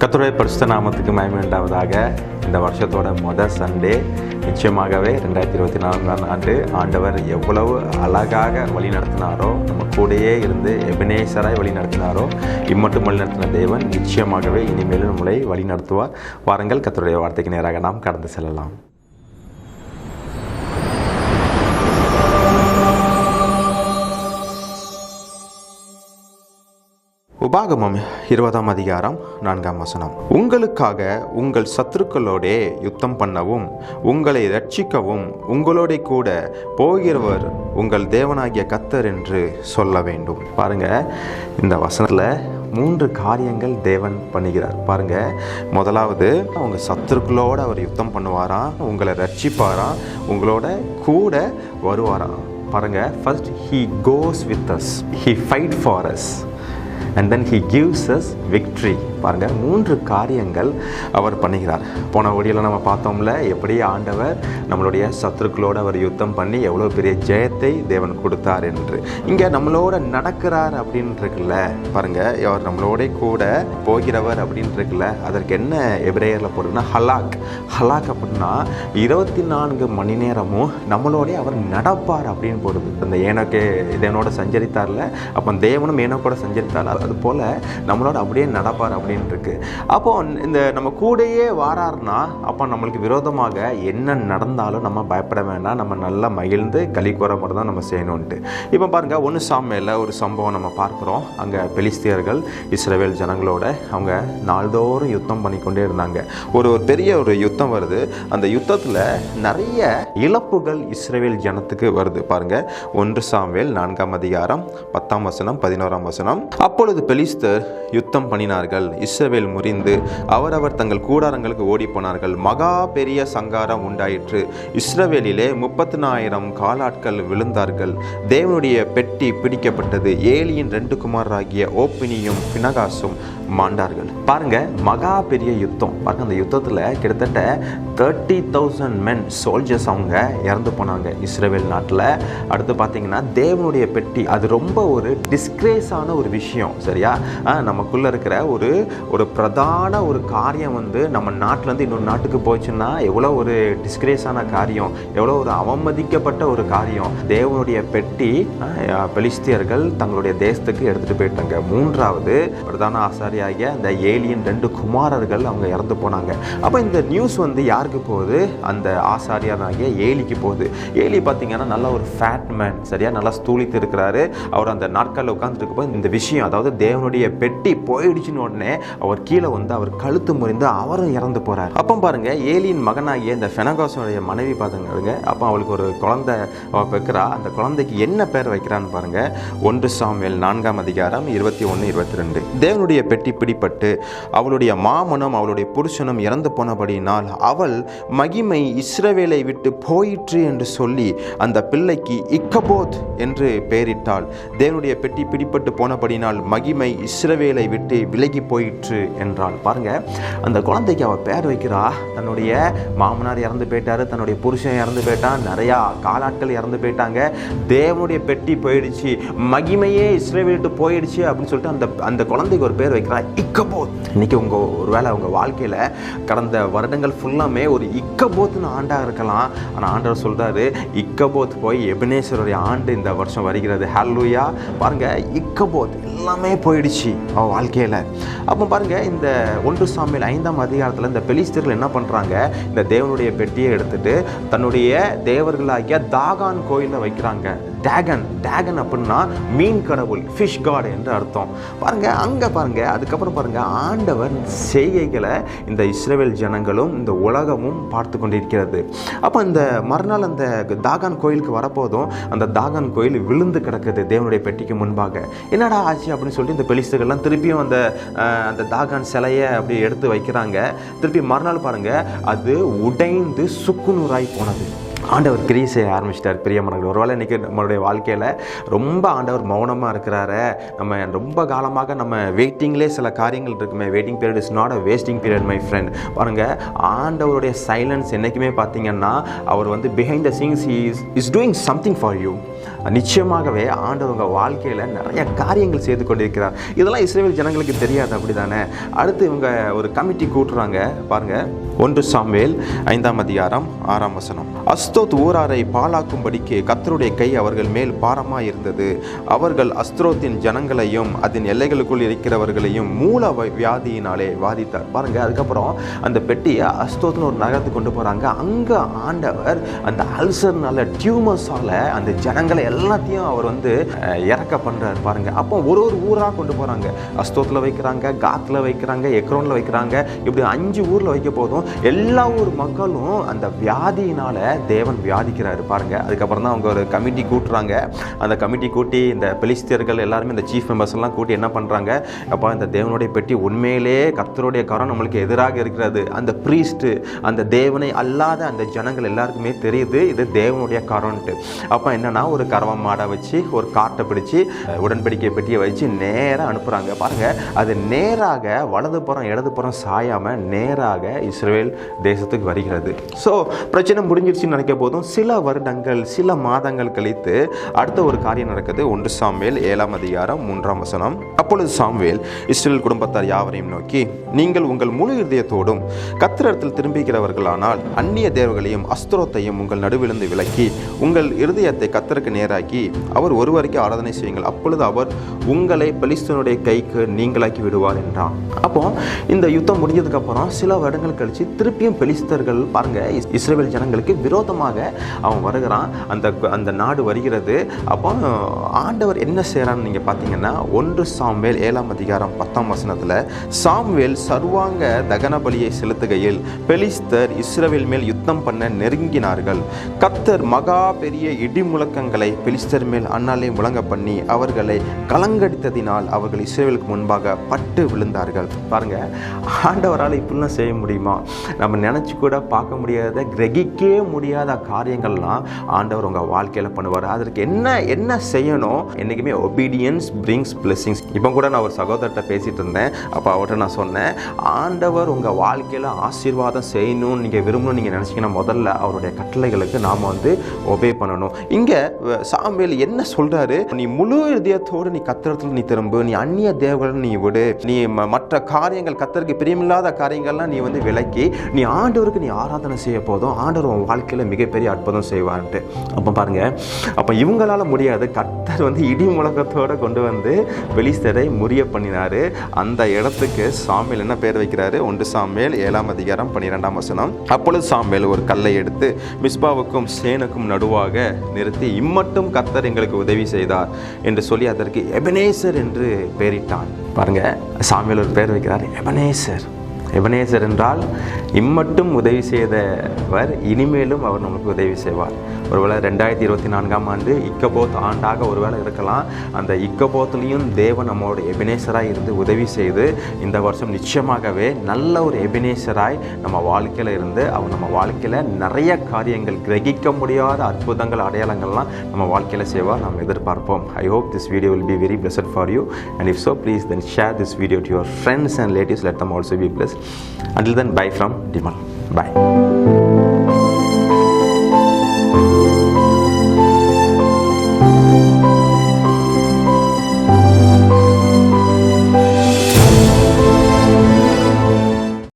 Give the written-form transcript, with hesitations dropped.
கர்த்தருடைய பரிசுத்த நாமத்துக்கு மகிமை உண்டாவதாக. இந்த வருஷத்தோட முதல் சண்டே நிச்சயமாகவே 2024 ஆண்டு ஆண்டவர் எவ்வளவு அழகாக வழி நடத்தினாரோ, நம்ம கூடயே இருந்து எபினேசராய் வழி நடத்தினாரோ, இம்மட்டும் வழி நடத்தின தேவன் நிச்சயமாகவே இனிமேலும் நம்மளை வழி நடத்துவார். வாருங்கள், கர்த்தருடைய வார்த்தைக்கு நேராக நாம் கடந்து செல்லலாம். உபாகமம் 20ஆம் அதிகாரம் 4ஆம் வசனம். உங்களுக்காக உங்கள் சத்துருக்களோடே யுத்தம் பண்ணவும் உங்களை ரட்சிக்கவும் உங்களோட கூட போகிறவர் உங்கள் தேவனாகிய கர்த்தர் என்று சொல்ல வேண்டும். பாருங்க, இந்த வசனத்தில் 3 காரியங்கள் தேவன் பண்ணுகிறார். பாருங்க, முதலாவது அவங்க சத்துருக்களோட அவர் யுத்தம் பண்ணுவாராம், உங்களை ரட்சிப்பாராம், உங்களோட கூட வருவாராம். பாருங்க, first he goes with us, he fight for us and then he gives us victory. பாருங்க, 3 காரியங்கள் அவர் பண்ணுகிறார். போன வழியில் நம்ம பார்த்தோம்ல, எப்படி ஆண்டவர் நம்மளுடைய சத்துருக்களோடு அவர் யுத்தம் பண்ணி எவ்வளோ பெரிய ஜெயத்தை தேவன் கொடுத்தார் என்று. இங்கே நம்மளோட நடக்கிறார் அப்படின்னு இருக்குல்ல, பாருங்க, அவர் நம்மளோட கூட போகிறவர் அப்படின்னு இருக்குல்ல, அதற்கு என்ன எபிரேயரில் போடுதுன்னா ஹலாக். ஹலாக் அப்படின்னா 24 மணி நேரமும் நம்மளோட அவர் நடப்பார் அப்படின்னு போடுது. அந்த ஏனோக்கே இதனோட சஞ்சரித்தார்ல, அப்போ தேவனும் ஏனோக்கோட சஞ்சரித்தார், அது போல் நம்மளோட அப்படியே நடப்பார் அப்படின்னு இருக்கு. அப்போ இந்த நம்ம கூடயே வாரார்னா, அப்போ நம்மளுக்கு விரோதமாக என்ன நடந்தாலும் நம்ம பயப்பட வேண்டாம், நம்ம நல்லா மகிழ்ந்து களி கூற மட்டும் தான் நம்ம செய்யணும்ட்டு. இப்போ பாருங்க, 1 சாமுவேல்ல ஒரு சம்பவம் நம்ம பார்க்குறோம். அங்கே பெலிஸ்தியர்கள் இஸ்ரவேல் ஜனங்களோட அவங்க நாள்தோறும் யுத்தம் பண்ணிக்கொண்டே இருந்தாங்க. ஒரு பெரிய யுத்தம் வருது. அந்த யுத்தத்தில் நிறைய இழப்புகள் இஸ்ரவேல் ஜனத்துக்கு வருது. பாருங்க, 1 சாமுவேல் 4ஆம் அதிகாரம் 10ஆம் வசனம் 11ஆம் வசனம். அப்பொழுது பெலிஸ்தர் யுத்தம் பண்ணினார்கள், இஸ்ரவேல் முறிந்து அவரவர் தங்கள் கூடாரங்களுக்கு ஓடி போனார்கள். மகா பெரிய சங்காரம் உண்டாயிற்று. இஸ்ரவேலிலே 30,000 காலாட்கள் விழுந்தார்கள். தேவனுடைய பெட்டி பிடிக்கப்பட்டது. ஏலியின் 2 குமாரராகிய ஓப்பினியும் பினகாசும் மாண்டார்கள். பாருங்க, மகா பெரிய யுத்தம். பாருங்க, அந்த யுத்தத்தில் கிட்டத்தட்ட 30,000 men சோல்ஜர்ஸ் அவங்க இறந்து போனாங்க இஸ்ரவேல் நாட்டில். அடுத்து பார்த்தீங்கன்னா தேவனுடைய பெட்டி, அது ரொம்ப ஒரு டிஸ்கிரேஸான ஒரு விஷயம். சரியா, நமக்குள்ளே இருக்கிற ஒரு பிரதான ஒரு காரியம் நம்ம நாட்டிலேருந்து இன்னொரு நாட்டுக்கு போச்சுன்னா எவ்வளோ ஒரு டிஸ்கிரேஸான காரியம், எவ்வளோ ஒரு அவமதிக்கப்பட்ட ஒரு காரியம். தேவனுடைய பெட்டி பெலிஸ்தியர்கள் தங்களுடைய தேசத்துக்கு எடுத்துகிட்டு போயிட்டாங்க. 3வது பிரதான ஆசாரியாகிய அந்த ஏலியின் 2 குமாரர்கள் அவங்க இறந்து போனாங்க. அப்போ இந்த நியூஸ் யாருக்கு போகுது? அந்த ஆசாரியானாகிய ஏலிக்கு போகுது. ஏலி பார்த்தீங்கன்னா நல்ல ஒரு ஃபேட் மேன், சரியா, நல்லா ஸ்தூலித்து இருக்கிறாரு. அவர் அந்த நாட்களில் உட்காந்துட்டு போது இந்த விஷயம், அதாவது தேவனுடைய பெட்டி போயிடுச்சுன்னு உடனே அவர் கீழே அவர் கழுத்து முறிந்து அவரும் இறந்து போறார். அப்போ பாருங்க, ஏலியின் மகனாகிய இந்த பெனகாசுடைய மனைவி பார்த்துங்க, அப்போ அவளுக்கு ஒரு குழந்தை வைக்கிறா. அந்த குழந்தைக்கு என்ன பேர் வைக்கிறான்னு பாருங்க. 1 சாமுவேல் 4ஆம் அதிகாரம் 21, 22. தேவனுடைய பெட்டி பிடிப்பட்டு அவளுடைய மாமனும் அவளுடைய புருஷனும் இறந்து போனபடியினால் அவள் மகிமை இஸ்ரவேலை விட்டு போயிற்று என்று சொல்லி அந்த பிள்ளைக்கு இக்கபோத் என்று பெயரிட்டாள். தேவனுடைய பெட்டி பிடிப்பட்டு போனபடினால் மகிமை இஸ்ரவேலை விட்டு விலகி போயிற்று என்றாள். பாருங்க, அந்த குழந்தைக்கு அவள் பேர் வைக்கிறா. தன்னுடைய மாமனார் இறந்து போயிட்டாரு, தன்னுடைய புருஷன் இறந்து போயிட்டான், நிறையா காலாட்கள் இறந்து போயிட்டாங்க, தேவனுடைய பெட்டி போயிடுச்சு, மகிமையே இஸ்ரவேலை விட்டு போயிடுச்சு அப்படின்னு சொல்லிட்டு அந்த குழந்தைக்கு ஒரு பேர் வைக்கிறா, இக்கபோத். இன்னைக்கு ஒருவேளை உங்க வாழ்க்கையில கடந்த வருடங்கள் ஃபுல்லாமே ஒரு இக்கபோத்னு ஆண்டாக இருக்கலாம். ஆனால் ஆண்டவர் சொல்றாரு, இக்கபோத் போய் எபினேசருடைய ஆண்டு இந்த வருஷம் வருகிறது. ஹல்லேலூயா. பாருங்க, இக்கபோத் எல்லாமே போயிடுச்சு அவள் வாழ்க்கையில். அப்போ பாருங்க, இந்த 1 சாமுவேல் 5ஆம் அதிகாரத்தில் இந்த பெலிஸ்தர்கள் என்ன பண்ணுறாங்க? இந்த தேவனுடைய பெட்டியை எடுத்துட்டு தன்னுடைய தேவர்களாகிய தாகான் கோயிலில் வைக்கிறாங்க. டேகன் அப்படின்னா மீன் கடவுள், ஃபிஷ் காட் என்று அர்த்தம். பாருங்க, அங்கே பாருங்க, அதுக்கப்புறம் பாருங்க, ஆண்டவர் செய்கைகளை இந்த இஸ்ரவேல் ஜனங்களும் இந்த உலகமும் பார்த்து கொண்டிருக்கிறது. அப்போ இந்த மறுநாள் அந்த தாகான் கோயிலுக்கு வரப்போதும் அந்த தாகான் கோயில் விழுந்து கிடக்குது தேவனுடைய பெட்டிக்கு முன்பாக. என்னடா ஆச்சு அப்படின்னு சொல்லிட்டு இந்த பெலிஸ்தர்கள்லாம் திருப்பியும் அந்த தாகான் சிலையை அப்படி எடுத்து வைக்கிறாங்க. திருப்பி மறுநாள் பாருங்க, அது உடைந்து சுக்குநூறாய் போனது. ஆண்டவர் கிரியை செய்ய ஆரம்பிச்சிட்டார். பிரியமானவர்களே, ஒருவேளை இன்றைக்கி நம்மளுடைய வாழ்க்கையில் ரொம்ப ஆண்டவர் மௌனமாக இருக்கிறாரு, நம்ம ரொம்ப காலமாக நம்ம வெயிட்டிங்லேயே சில காரியங்கள் இருக்குமே. Waiting period is not a wasting period my friend. பாருங்கள், ஆண்டவருடைய சைலன்ஸ் என்றைக்குமே பார்த்தீங்கன்னா அவர் வந்து behind the scenes is doing something for you. நிச்சயமாகவே ஆண்டவர் உங்கள் வாழ்க்கையில் நிறைய காரியங்கள் செய்து கொண்டிருக்கிறார். இதெல்லாம் இஸ்ரவேல் ஜனங்களுக்கு தெரியாது, அப்படி தானே? அடுத்து இவங்க ஒரு கமிட்டி கூட்டுறாங்க. பாருங்கள், 1 சாமுவேல் 5ஆம் அதிகாரம் 6ஆம் வசனம். அஸ்தோத் ஊராரை பாழாக்கும்படிக்கு கர்த்தருடைய கை அவர்கள் மேல் பாரமாக இருந்தது. அவர்கள் அஸ்தோத்தின் ஜனங்களையும் அதன் எல்லைகளுக்குள் இருக்கிறவர்களையும் மூல வியாதியினாலே வாதித்தார். பாருங்க, அதுக்கப்புறம் அந்த பெட்டியை அஸ்தோத்னு ஒரு நகரத்துக்கு கொண்டு போகிறாங்க. அங்கே ஆண்டவர் அந்த அல்சர்னால டியூமர்ஸால அந்த ஜனங்களை எல்லாத்தையும் அவர் வந்து இறக்க பண்ணுறாரு. பாருங்க, அப்போ ஒரு ஊராக கொண்டு போகிறாங்க. அஸ்தோத்தில் வைக்கிறாங்க, காத்தில் வைக்கிறாங்க, எக்ரோனில் வைக்கிறாங்க. இப்படி 5 ஊரில் வைக்க போதும் எல்லா ஊர் மக்களும் அந்த வியாதியினால தேவன் வியாதிக்கிறாரு. பாருங்க, அதுக்கப்புறம் தான் அவங்க ஒரு கமிட்டி கூட்டுறாங்க. அந்த கமிட்டி கூட்டி இந்த பெலிஸ்தியர்கள் எல்லாருமே இந்த சீஃப் மெம்பர்ஸ் எல்லாம் கூட்டி என்ன பண்ணுறாங்க, அப்போ இந்த தேவனுடைய பெட்டி உண்மையிலே கர்த்தருடைய கரம் நம்மளுக்கு எதிராக இருக்கிறது. அந்த ப்ரீஸ்ட்டு, அந்த தேவனை அல்லாத அந்த ஜனங்கள் எல்லாருக்குமே தெரியுது இது தேவனுடைய கரம்ட்டு. அப்போ என்னன்னா, ஒரு கறவை மாடை வச்சு ஒரு காட்டை பிடிச்சி உடன்படிக்கை பெட்டியை வச்சு நேராக அனுப்புகிறாங்க. பாருங்கள், அது நேராக வலதுபுறம் இடதுபுறம் சாயாமல் நேராக இஸ்ரவேல் தேசத்துக்கு வருகிறது. ஸோ பிரச்சனை முடிஞ்சிருச்சுன்னு நினைக்க போதும் சில வருடங்கள் சில மாதங்கள் கழித்து அடுத்த ஒரு காரியம் நடக்குது. 1 சாமுவேல் 7ஆம் அதிகாரம் 3ஆம் வசனம். அப்பொழுது சாமுவேல் இஸ்ரவேல் குடும்பத்தார் யாவரையும் நோக்கி, நீங்கள் உங்கள் முழு இதயத்தோடும் கர்த்தரிடத்தில் திரும்புகிறவர்களானால் அந்நிய தேவர்களையும் அஸ்தரோத்தையும் உங்கள் நடுவிலிருந்து விலக்கி உங்கள் இருதயத்தை கர்த்தருக்கு நேராக்கி அவர் ஒருவருக்கு ஆராதனை செய்யுங்கள். அப்பொழுது அவர் உங்களை பெலிஸ்தனுடைய கைக்கு நீங்களாக்கி விடுவார் என்றான். அப்போ இந்த யுத்தம் முடிஞ்சதுக்கு அப்புறம் சில வருடங்கள் கழிச்சு திருப்பியும் பெலிஸ்தர்கள் பாருங்க இஸ்ரவேல் ஜனங்களுக்கு விரோதமாக அவன் வருகிறான். அந்த நாடு வருகிறது. அப்போ ஆண்டவர் என்ன செய்யறான்னு நீங்க பார்த்தீங்கன்னா 1 சாமுவேல் 7ஆம் அதிகாரம் 10ஆம் வசனத்தில், சாமுவேல் சர்வாங்க தகன பலியை செலுத்துகையில் பெலிஸ்தர் இஸ்ரவேல் மேல் யுத்தம் பண்ண நெருங்கினார்கள். கர்த்தர் மகா பெரிய இடி முழக்கங்களை பெலிஸ்தர் மேல் அண்ணாலே முழங்க பண்ணி அவர்களை கலங்கடித்ததினால் அவர்கள் இஸ்ரவேலுக்கு முன்பாக பட்டு விழுந்தார்கள். பாருங்க, ஆண்டவரால் இப்படிலாம் செய்ய முடியுமா? நம்ம நினச்சி கூட பார்க்க முடியாத, கிரகிக்கவே முடியாத காரியங்கள்லாம் ஆண்டவர் உங்கள் வாழ்க்கையில் பண்ணுவார். அதற்கு என்ன செய்யணும்? என்றைக்குமே ஒபீடியன்ஸ் பிரிங்ஸ் பிளெஸிங்ஸ். இப்போ கூட நான் ஒரு சகோதரர்கிட்ட பேசிகிட்டு இருந்தேன். அப்போ அவர்கிட்ட நான் சொன்னேன், ஆண்டவர் உங்கள் வாழ்க்கையில் ஆசீர்வாதம் செய்யணும்னு நீங்கள் விரும்பணும்னு நீங்கள் நினச்சிங்கன்னா முதல்ல அவருடைய கட்டளைகளுக்கு நாம் வந்து ஒபே பண்ணணும். இங்கே சாமுவேல் என்ன சொல்கிறாரு, நீ முழு இதயத்தோடு நீ கர்த்தரிடத்தில் நீ திரும்பு, நீ அந்நிய தேவர்களை நீ விடு, நீ மற்ற காரியங்கள் கர்த்தருக்கு பிரியமில்லாத காரியங்கள்லாம் நீ வந்து விலக்கி நீ ஆண்டவருக்கு நீ ஆராதனை செய்ய போதும் ஆண்டவர் உன் வாழ்க்கையில் மிகப்பெரிய அற்புதம் செய்வார்ன்ட்டு. அப்போ பாருங்க, அப்போ இவங்களால முடியாது. கர்த்தர் வந்து இடி முழக்கத்தோடு கொண்டு வந்து பெலிஸ்தரை முறிய பண்ணினாரு. அந்த இடத்துக்கு சாமுவேல் என்ன பேர் வைக்கிறாரு? 1 சாமுவேல் 7ஆம் அதிகாரம் 12ஆம் வசனம். அப்பொழுது சாமுவேல் ஒரு கல்லை எடுத்து மிஸ்பாவுக்கும் சேனுக்கும் நடுவாக நிறுத்தி, இம்மட்டும் கர்த்தர் எங்களுக்கு உதவி செய்தார் என்று சொல்லி அதற்கு எபனேசர் என்று பெயரிட்டான். பாருங்க, சாமுவேல் ஒரு பேர் வைக்கிறார், எபனேசர். எபனேசர் என்றால் இம்மட்டும் உதவி செய்தவர், இனிமேலும் அவர் நமக்கு உதவி செய்வார். ஒருவேளை 2024ஆம் ஆண்டு இக்கபோத் ஆண்டாக ஒருவேளை இருக்கலாம். அந்த இக்கபோத்துலேயும் தேவன் நம்மளோட எபனேசராய் இருந்து உதவி செய்து இந்த வருஷம் நிச்சயமாகவே நல்ல ஒரு எபனேசராய் நம்ம வாழ்க்கையில் இருந்து அவர் நம்ம வாழ்க்கையில் நிறைய காரியங்கள், கிரகிக்க முடியாத அற்புதங்கள், அடையாளங்கள்லாம் நம்ம வாழ்க்கையில் செய்வார். நம்ம எதிர்பார்ப்போம். I hope this video will be very blessed for you, and if so, please then share this video to your friends and relatives. Let them also be blessed. Until then, bye from Dhimal. Bye.